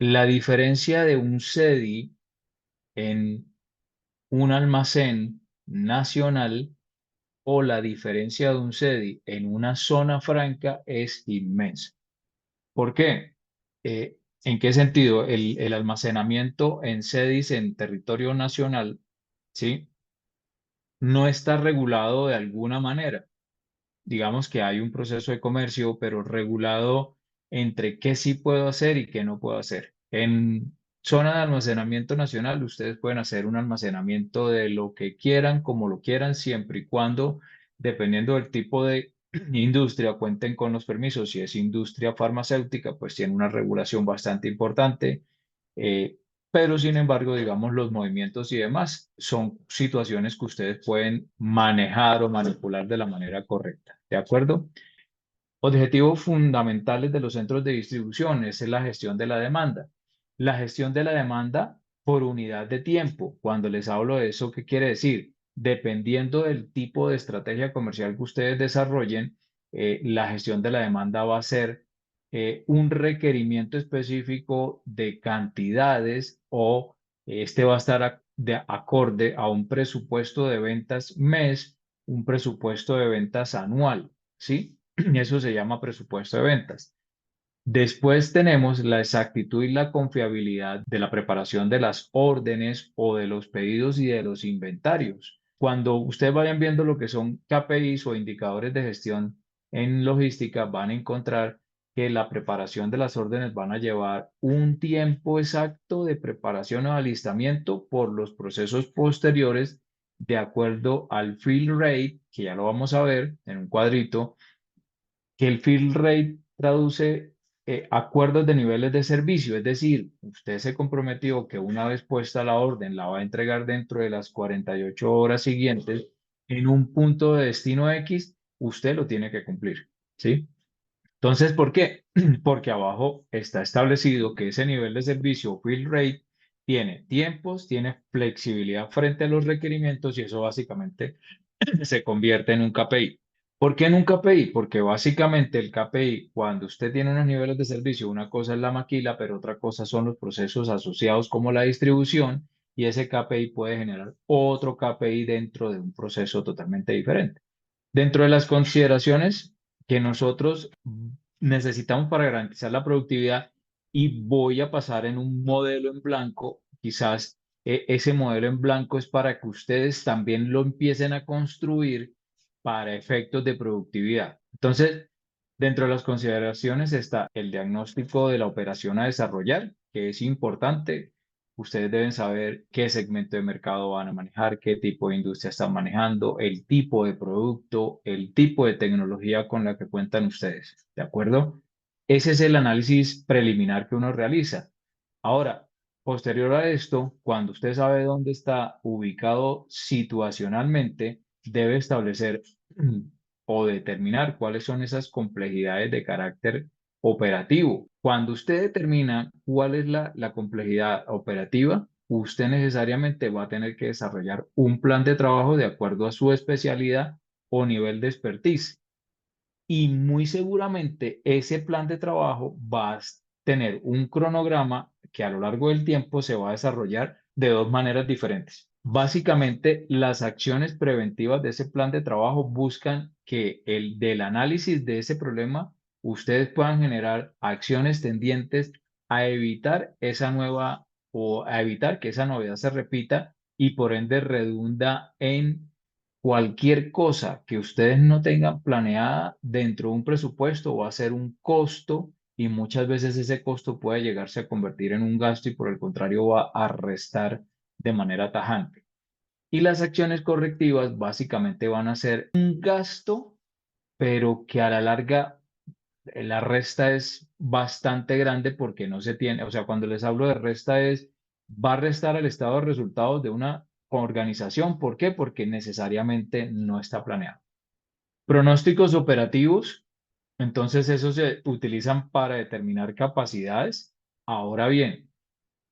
La diferencia de un CEDI en un almacén nacional o la diferencia de un CEDI en una zona franca es inmensa. ¿Por qué? ¿En qué sentido? El almacenamiento en CEDIs en territorio nacional, ¿sí? No está regulado de alguna manera. Digamos que hay un proceso de comercio, pero regulado entre qué sí puedo hacer y qué no puedo hacer. En zona de almacenamiento nacional, ustedes pueden hacer un almacenamiento de lo que quieran, como lo quieran, siempre y cuando, dependiendo del tipo de industria, cuenten con los permisos. Si es industria farmacéutica, pues tiene una regulación bastante importante. Eh, pero sin embargo, digamos, los movimientos y demás son situaciones que ustedes pueden manejar o manipular de la manera correcta. ¿De acuerdo? Objetivos fundamentales de los centros de distribución es la gestión de la demanda. La gestión de la demanda por unidad de tiempo. Cuando les hablo de eso, ¿qué quiere decir? Dependiendo del tipo de estrategia comercial que ustedes desarrollen, la gestión de la demanda va a ser un requerimiento específico de cantidades o este va a estar de acorde a un presupuesto de ventas mes, un presupuesto de ventas anual, ¿sí? Eso se llama presupuesto de ventas. Después tenemos la exactitud y la confiabilidad de la preparación de las órdenes o de los pedidos y de los inventarios. Cuando ustedes vayan viendo lo que son KPIs o indicadores de gestión en logística, van a encontrar que la preparación de las órdenes van a llevar un tiempo exacto de preparación o alistamiento por los procesos posteriores de acuerdo al fill rate, que ya lo vamos a ver en un cuadrito, que el fill rate traduce acuerdos de niveles de servicio, es decir, usted se comprometió que una vez puesta la orden la va a entregar dentro de las 48 horas siguientes en un punto de destino X, usted lo tiene que cumplir, ¿sí? Entonces, ¿por qué? Porque abajo está establecido que ese nivel de servicio, fill rate, tiene tiempos, tiene flexibilidad frente a los requerimientos y eso básicamente se convierte en un KPI. ¿Por qué en un KPI? Porque básicamente el KPI, cuando usted tiene unos niveles de servicio, una cosa es la maquila, pero otra cosa son los procesos asociados como la distribución, y ese KPI puede generar otro KPI dentro de un proceso totalmente diferente. Dentro de las consideraciones que nosotros necesitamos para garantizar la productividad, y voy a pasar en un modelo en blanco, quizás ese modelo en blanco es para que ustedes también lo empiecen a construir para efectos de productividad. Entonces, dentro de las consideraciones está el diagnóstico de la operación a desarrollar, que es importante. Ustedes deben saber qué segmento de mercado van a manejar, qué tipo de industria están manejando, el tipo de producto, el tipo de tecnología con la que cuentan ustedes. ¿De acuerdo? Ese es el análisis preliminar que uno realiza. Ahora, posterior a esto, cuando usted sabe dónde está ubicado situacionalmente, debe establecer o determinar cuáles son esas complejidades de carácter operativo. Cuando usted determina cuál es la complejidad operativa, usted necesariamente va a tener que desarrollar un plan de trabajo de acuerdo a su especialidad o nivel de expertise. Y muy seguramente ese plan de trabajo va a tener un cronograma que a lo largo del tiempo se va a desarrollar de dos maneras diferentes. Básicamente, las acciones preventivas de ese plan de trabajo buscan que del análisis de ese problema ustedes puedan generar acciones tendientes a evitar esa nueva o a evitar que esa novedad se repita y por ende redunda en cualquier cosa que ustedes no tengan planeada dentro de un presupuesto va a ser un costo, y muchas veces ese costo puede llegarse a convertir en un gasto y por el contrario va a restar de manera tajante. Y las acciones correctivas básicamente van a ser un gasto, pero que a la larga la resta es bastante grande porque no se tiene, o sea, cuando les hablo de resta es, va a restar al estado de resultados de una organización. ¿Por qué? Porque necesariamente no está planeado. Pronósticos operativos, entonces esos se utilizan para determinar capacidades. Ahora bien,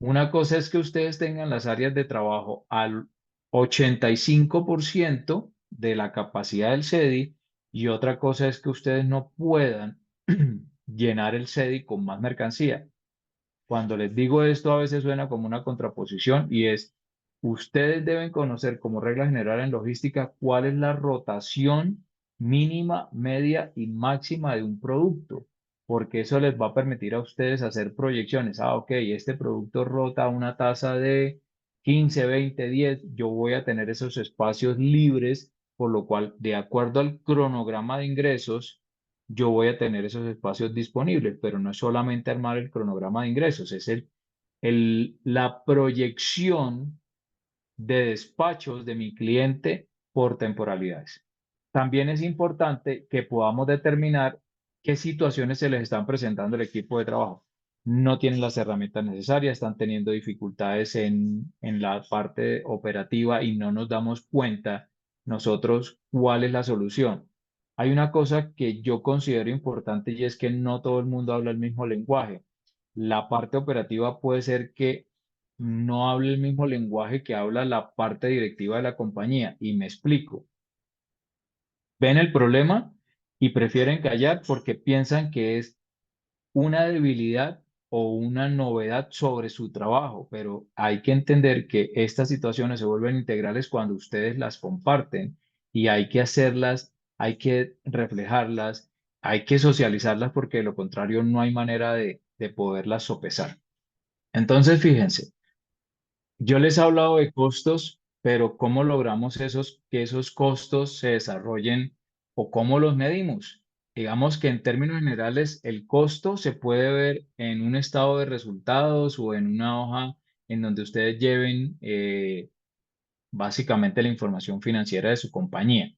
una cosa es que ustedes tengan las áreas de trabajo al 85% de la capacidad del CEDI, y otra cosa es que ustedes no puedan llenar el CEDI con más mercancía. Cuando les digo esto, a veces suena como una contraposición y es, ustedes deben conocer como regla general en logística cuál es la rotación mínima, media y máxima de un producto, porque eso les va a permitir a ustedes hacer proyecciones. Ah, ok, este producto rota a una tasa de 15, 20, 10. Yo voy a tener esos espacios libres, por lo cual, de acuerdo al cronograma de ingresos, yo voy a tener esos espacios disponibles, pero no es solamente armar el cronograma de ingresos, es la proyección de despachos de mi cliente por temporalidades. También es importante que podamos determinar qué situaciones se les están presentando al equipo de trabajo. No tienen las herramientas necesarias, están teniendo dificultades en la parte operativa y no nos damos cuenta nosotros cuál es la solución. Hay una cosa que yo considero importante y es que no todo el mundo habla el mismo lenguaje. La parte operativa puede ser que no hable el mismo lenguaje que habla la parte directiva de la compañía. Y me explico. Ven el problema y prefieren callar porque piensan que es una debilidad o una novedad sobre su trabajo, pero hay que entender que estas situaciones se vuelven integrales cuando ustedes las comparten y hay que hacerlas, hay que reflejarlas, hay que socializarlas porque de lo contrario no hay manera de poderlas sopesar. Entonces, fíjense. Yo les he hablado de costos, pero ¿cómo logramos que esos costos se desarrollen o cómo los medimos? Digamos que en términos generales, el costo se puede ver en un estado de resultados o en una hoja en donde ustedes lleven básicamente la información financiera de su compañía.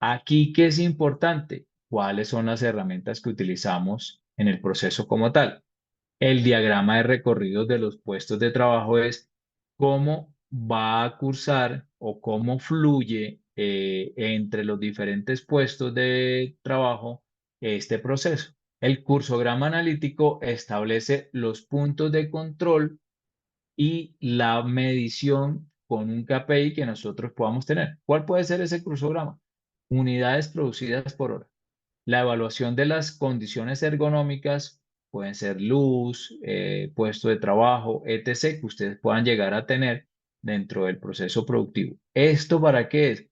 Aquí, ¿qué es importante? ¿Cuáles son las herramientas que utilizamos en el proceso como tal? El diagrama de recorridos de los puestos de trabajo es cómo va a cursar o cómo fluye entre los diferentes puestos de trabajo este proceso. El cursograma analítico establece los puntos de control y la medición con un KPI que nosotros podamos tener. ¿Cuál puede ser ese cursograma? Unidades producidas por hora. La evaluación de las condiciones ergonómicas pueden ser luz, puesto de trabajo, etc., que ustedes puedan llegar a tener dentro del proceso productivo. ¿Esto para qué es?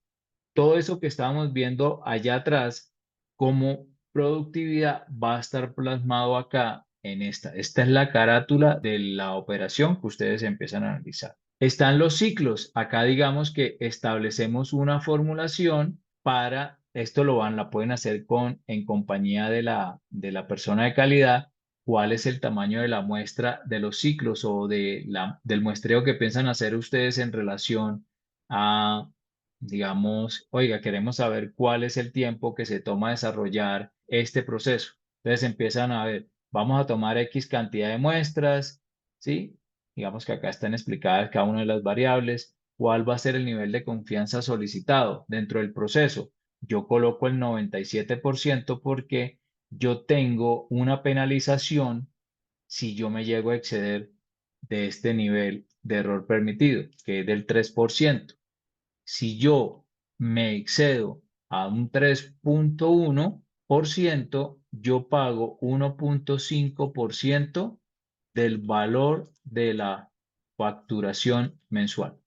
Todo eso que estábamos viendo allá atrás como productividad va a estar plasmado acá en esta. Esta es la carátula de la operación que ustedes empiezan a analizar. Están los ciclos. Acá digamos que establecemos una formulación para, esto la pueden hacer en compañía de la persona de calidad, cuál es el tamaño de la muestra de los ciclos o del muestreo que piensan hacer ustedes en relación a, digamos, oiga, queremos saber cuál es el tiempo que se toma desarrollar este proceso. Entonces empiezan a ver, vamos a tomar X cantidad de muestras, ¿sí? Digamos que acá están explicadas cada una de las variables, cuál va a ser el nivel de confianza solicitado dentro del proceso. Yo coloco el 97% porque yo tengo una penalización si yo me llego a exceder de este nivel de error permitido, que es del 3%. Si yo me excedo a un 3,1%, yo pago 1,5% del valor de la facturación mensual.